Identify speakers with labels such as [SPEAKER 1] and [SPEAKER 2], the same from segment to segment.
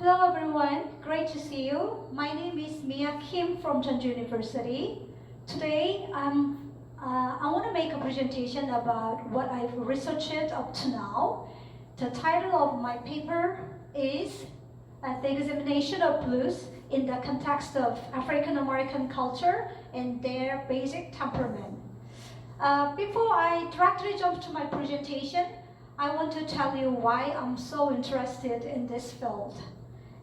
[SPEAKER 1] Hello everyone, great to see you. My name is Mia Kim from Jeonju University. Today I want to make a presentation about what I've researched up to now. The title of my paper is The Examination of Blues in the Context of African American Culture and Their Basic Temperament. Before I directly jump to my presentation, I want to tell you why I'm so interested in this field.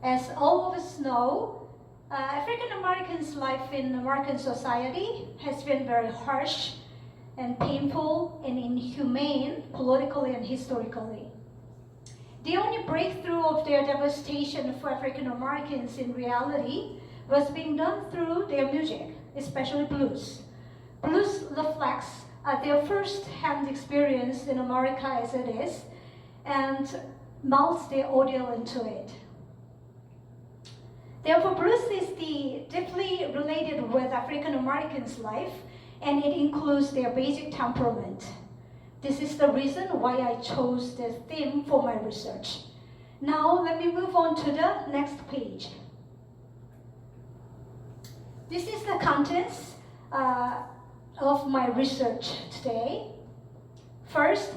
[SPEAKER 1] As all of us know, African Americans' life in American society has been very harsh and painful and inhumane politically and historically. The only breakthrough of their devastation for African Americans in reality was being done through their music, especially blues. Blues reflects their first-hand experience in America as it is and melts their audio into it. Therefore, blues is deeply related with African Americans' life, and it includes their basic temperament. This is the reason why I chose this theme for my research. Now, let me move on to the next page. This is the contents of my research today. First,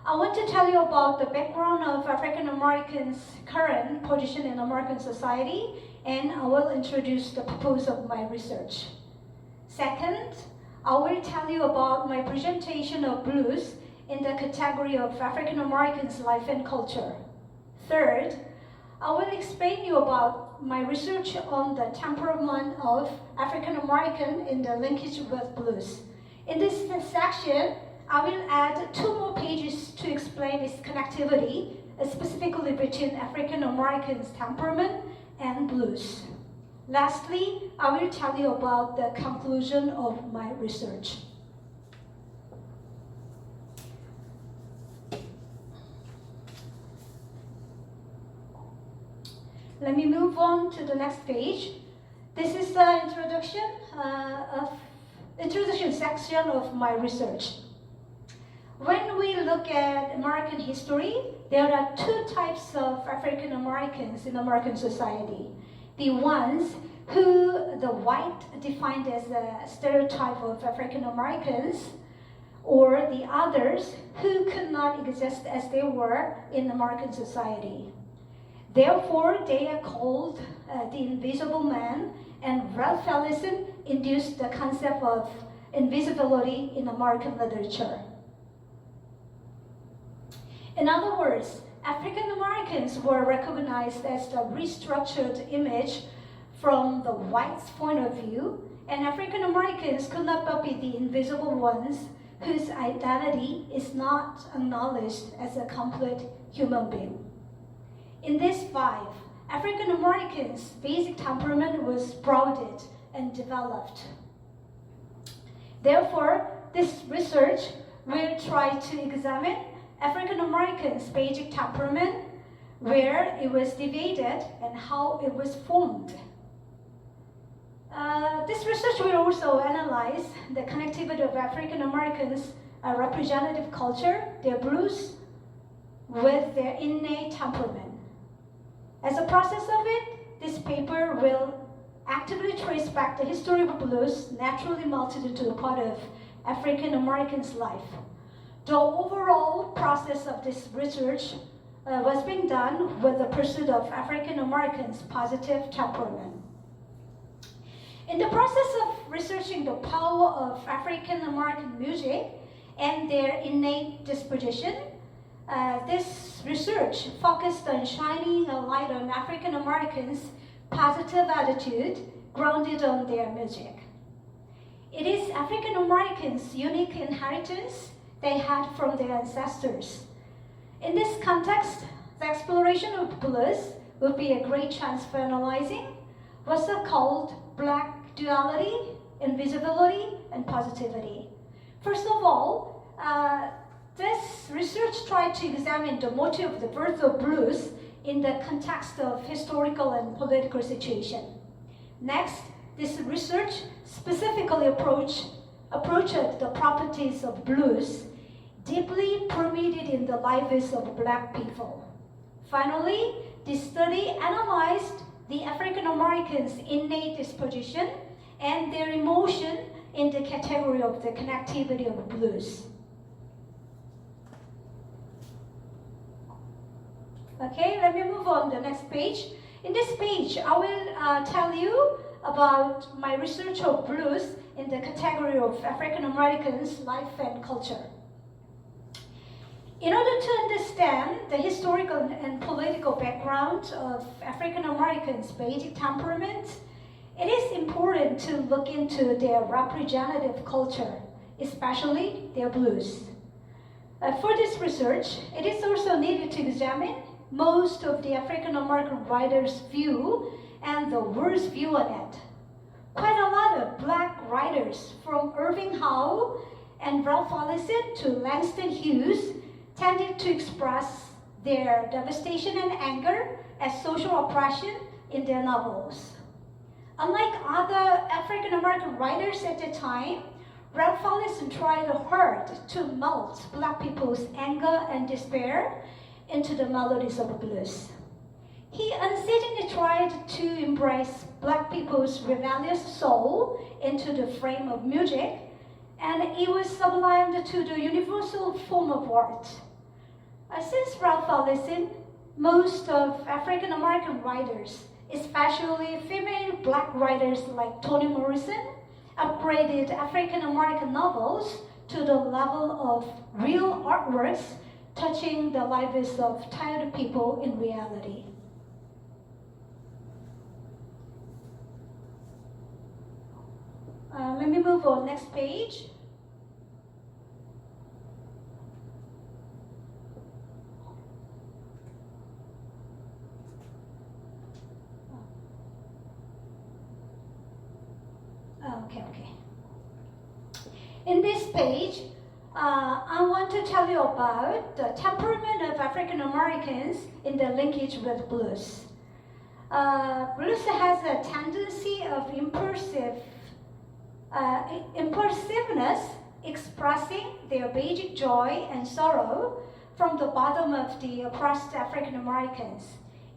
[SPEAKER 1] I want to tell you about the background of African Americans' current position in American society, and I will introduce the purpose of my research. Second, I will tell you about my presentation of blues in the category of African Americans' life and culture. Third, I will explain you about my research on the temperament of African American in the linkage with blues. In this section, I will add 2 more pages to explain its connectivity, specifically between African Americans' temperament and blues. Lastly, I will tell you about the conclusion of my research. Let me move on to the next page. This is the introduction section of my research. When we look at American history, there are 2 types of African Americans in American society. The ones who the white defined as a stereotype of African Americans, or the others who could not exist as they were in American society. Therefore, they are called the invisible man, and Ralph Ellison introduced the concept of invisibility in American literature. In other words, African Americans were recognized as the restructured image from the white's point of view, and African Americans could not but be the invisible ones whose identity is not acknowledged as a complete human being. In this 5, African Americans' basic temperament was broadened and developed. Therefore, this research will try to examine African Americans' basic temperament, where it was divided and how it was formed. This research will also analyze the connectivity of African Americans' representative culture, their blues, with their innate temperament. As a process of it, this paper will actively trace back the history of blues naturally melted into the part of African Americans' life. The overall process of this research was being done with the pursuit of African Americans' positive temperament. In the process of researching the power of African American music and their innate disposition, this research focused on shining a light on African Americans' positive attitude grounded on their music. It is African Americans' unique inheritance they had from their ancestors. In this context, the exploration of blues would be a great chance for analyzing what's called black duality, invisibility, and positivity. First of all, this research tried to examine the motive of the birth of blues in the context of historical and political situation. Next, this research specifically approached the properties of blues deeply permeated in the lives of Black people. Finally, this study analyzed the African Americans' innate disposition and their emotion in the category of the connectivity of blues. Okay, let me move on to the next page. In this page, I will tell you about my research of blues in the category of African Americans' life and culture. In order to understand the historical and political background of African Americans' basic temperament, it is important to look into their representative culture, especially their blues. For this research, it is also needed to examine most of the African American writers' view and the world's view on it. Quite a lot of black writers, from Irving Howe and Ralph Ellison to Langston Hughes, tended to express their devastation and anger as social oppression in their novels. Unlike other African American writers at the time, Ralph Ellison tried hard to melt black people's anger and despair into the melodies of blues. He unceasingly tried to embrace black people's rebellious soul into the frame of music, and it was sublimed to the universal form of art. Since Ralph Ellison, most of African American writers, especially female black writers like Toni Morrison, upgraded African American novels to the level of real artworks touching the lives of tired people in reality. Let me move on, next page. Okay. In this page, I want to tell you about the temperament of African Americans in the linkage with blues. Blues has a tendency of impulsiveness, expressing their basic joy and sorrow from the bottom of the oppressed African Americans.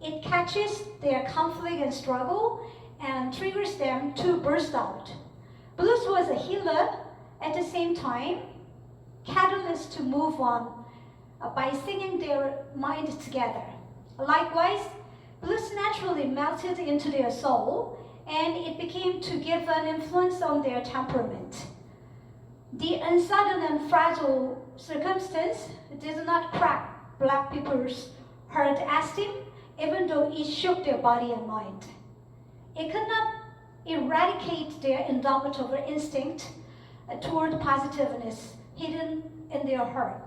[SPEAKER 1] It catches their conflict and struggle and triggers them to burst out. Blues was a healer, at the same time, catalyst to move on by singing their minds together. Likewise, blues naturally melted into their soul, and it became to give an influence on their temperament. The uncertain and fragile circumstance did not crack black people's hard esteem, even though it shook their body and mind. It could not eradicate their indomitable instinct toward positiveness hidden in their heart.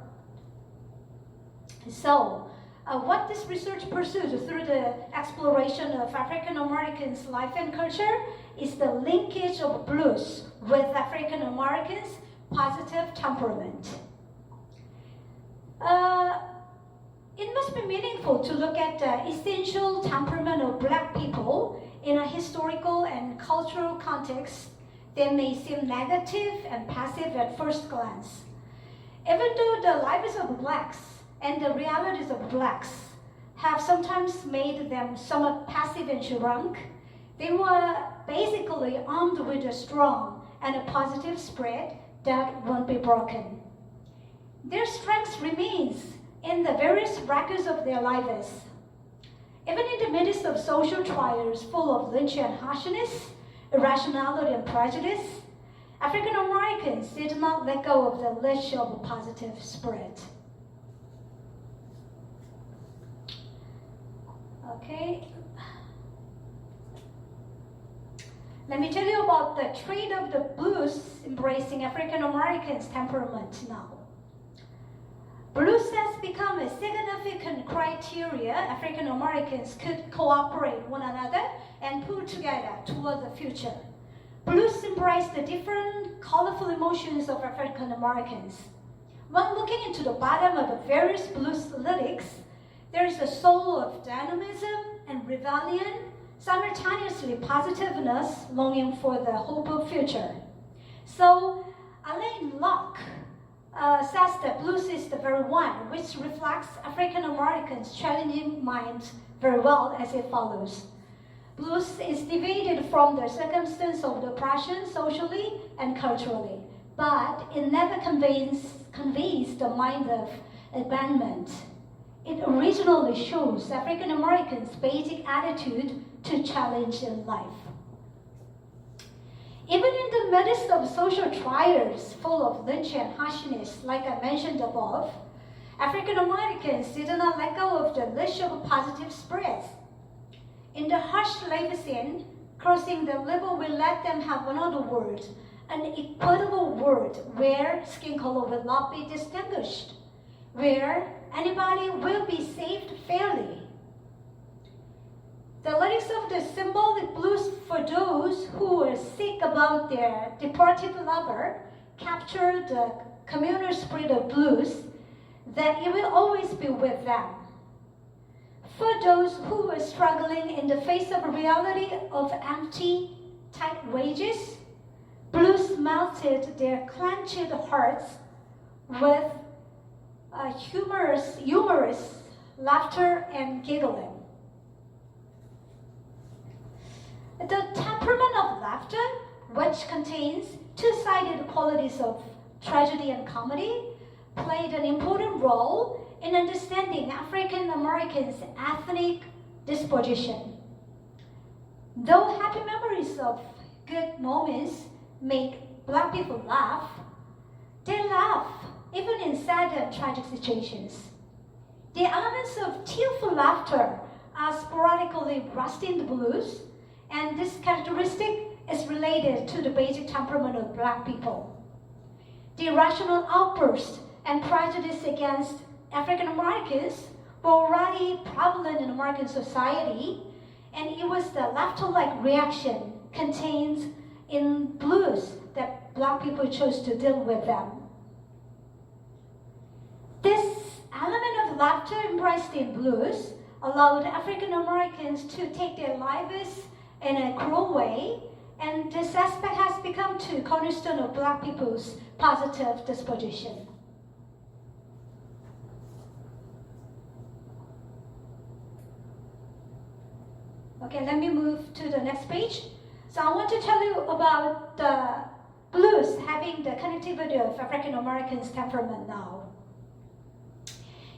[SPEAKER 1] So, what this research pursues through the exploration of African Americans' life and culture is the linkage of blues with African Americans' positive temperament. It must be meaningful to look at the essential temperament of black people in a historical and cultural context that may seem negative and passive at first glance. Even though the lives of blacks and the realities of blacks have sometimes made them somewhat passive and shrunk, they were basically armed with a strong and a positive spirit that won't be broken. Their strength remains in the various records of their lives. Even in the midst of social trials full of Lynchian harshness, irrationality, and prejudice, African Americans did not let go of the leash of a positive spirit. Okay. Let me tell you about the trait of the blues embracing African Americans' temperament now. Blues has become a significant criteria African Americans could cooperate one another and pull together toward the future. Blues embrace the different colorful emotions of African Americans. When looking into the bottom of the various blues lyrics, there is a soul of dynamism and rebellion, simultaneously positiveness, longing for the hope of future. So, Alain Locke says that blues is the very one which reflects African Americans' challenging minds very well as it follows. Blues is divided from the circumstance of the oppression socially and culturally, but it never conveys the mind of abandonment. It originally shows African Americans' basic attitude to challenge in life. Even in the midst of social trials full of lynch and harshness, like I mentioned above, African Americans did not let go of the leash of positive spirits. In the harsh labor scene, crossing the river will let them have another word, an equitable word where skin color will not be distinguished, where anybody will be saved fairly. The lyrics of the symbolic blues for those who were sick about their departed lover capture the communal spirit of blues, that it will always be with them. For those who were struggling in the face of a reality of empty, tight wages, blues melted their clenched hearts with humorous laughter and giggling. The temperament of laughter, which contains two-sided qualities of tragedy and comedy, played an important role in understanding African Americans' ethnic disposition. Though happy memories of good moments make Black people laugh, they laugh even in sad and tragic situations. The elements of tearful laughter are sporadically rusty in the blues, and this characteristic is related to the basic temperament of Black people. The irrational outbursts and prejudice against African Americans were already prevalent in American society, and it was the laughter-like reaction contained in blues that Black people chose to deal with them. This element of laughter embraced in blues allowed African Americans to take their lives in a cruel way, and this aspect has become the cornerstone of Black people's positive disposition. Okay, let me move to the next page. So I want to tell you about the blues having the connectivity of African Americans' temperament now.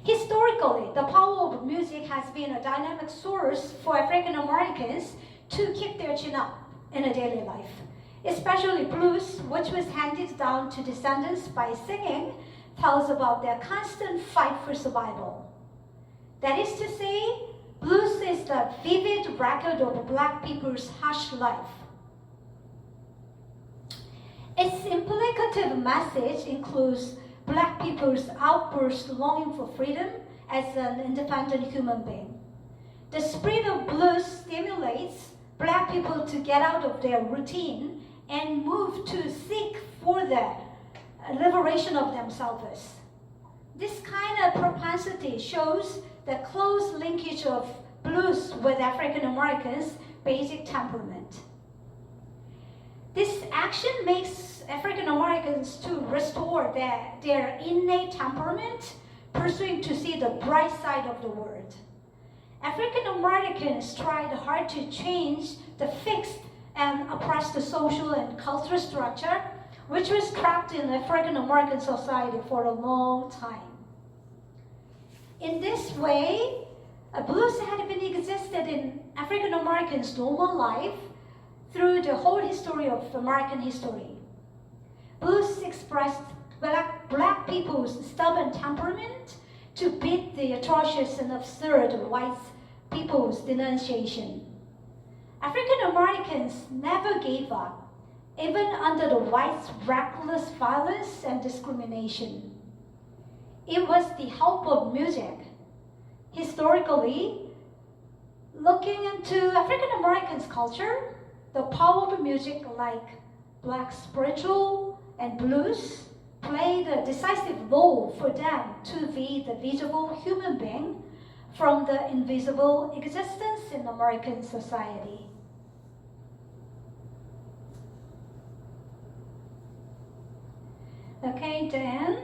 [SPEAKER 1] Historically, the power of music has been a dynamic source for African Americans to keep their chin up in a daily life, especially blues, which was handed down to descendants by singing, tells about their constant fight for survival. That is to say, blues is the vivid record of Black people's harsh life. Its implicative message includes Black people's outburst longing for freedom as an independent human being. The spirit of blues stimulates Black people to get out of their routine and move to seek for the liberation of themselves. This kind of propensity shows the close linkage of blues with African Americans' basic temperament. This action makes African Americans to restore their innate temperament, pursuing to see the bright side of the world. African Americans tried hard to change the fixed and oppressed social and cultural structure, which was trapped in African American society for a long time. In this way, blues had been existed in African Americans' normal life through the whole history of American history. Blues expressed Black people's stubborn temperament to beat the atrocious and absurd white people's denunciation. African Americans never gave up, even under the whites' reckless violence and discrimination. It was the help of music. Historically, looking into African Americans' culture, the power of music like Black spiritual and blues played a decisive role for them to be the visible human being from the invisible existence in American society. Okay, then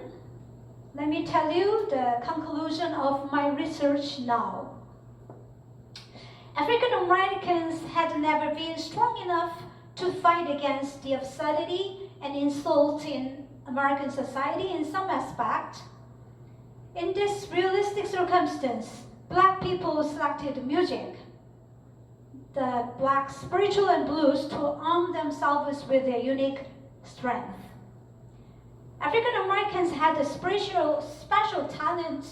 [SPEAKER 1] let me tell you the conclusion of my research now. African Americans had never been strong enough to fight against the absurdity and insult in American society in some aspect. In this realistic circumstance, Black people selected music, the Black spiritual and blues, to arm themselves with their unique strength. African Americans had a special talent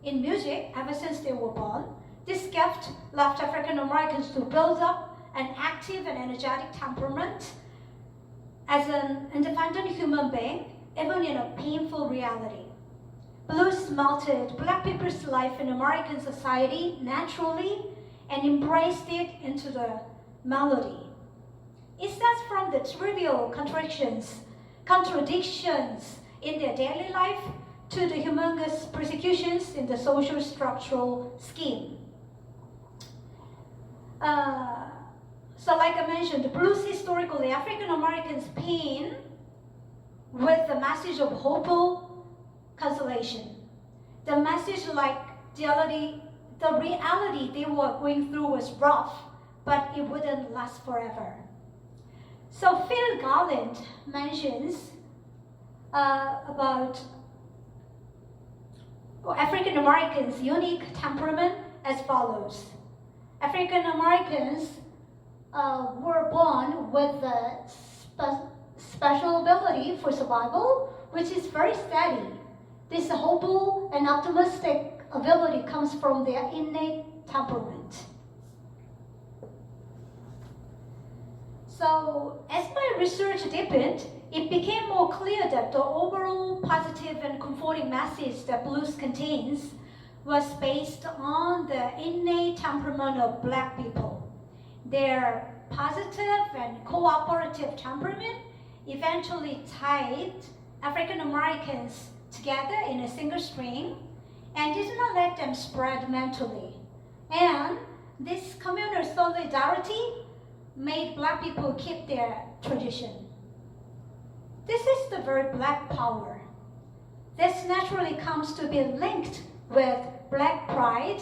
[SPEAKER 1] in music ever since they were born. This gift left African Americans to build up an active and energetic temperament as an independent human being, even in a painful reality. Blues melted Black people's life in American society naturally and embraced it into the melody. It stems from the trivial contradictions in their daily life to the humongous persecutions in the social structural scheme. So like I mentioned, the blues historically, African Americans pain with the message of hopeful consolation. The message like the reality they were going through was rough, but it wouldn't last forever. So Phil Garland mentions about African Americans' unique temperament as follows. African Americans were born with a special ability for survival, which is very steady. This hopeful and optimistic ability comes from their innate temperament. So, as my research deepened, it became more clear that the overall positive and comforting message that blues contains was based on the innate temperament of Black people. Their positive and cooperative temperament eventually tied African Americans together in a single string and did not let them spread mentally. And this communal solidarity made Black people keep their tradition. This is the very Black power. This naturally comes to be linked with Black pride,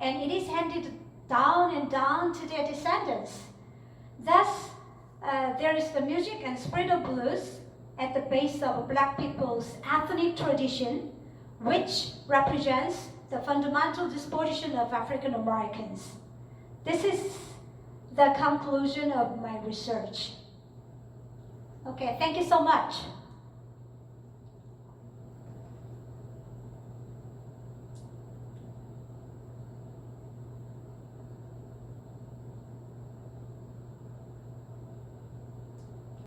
[SPEAKER 1] and it is handed down and down to their descendants. Thus, there is the music and spirit of blues at the base of Black people's ethnic tradition, which represents the fundamental disposition of African Americans. This is the conclusion of my research. Okay, thank you so much.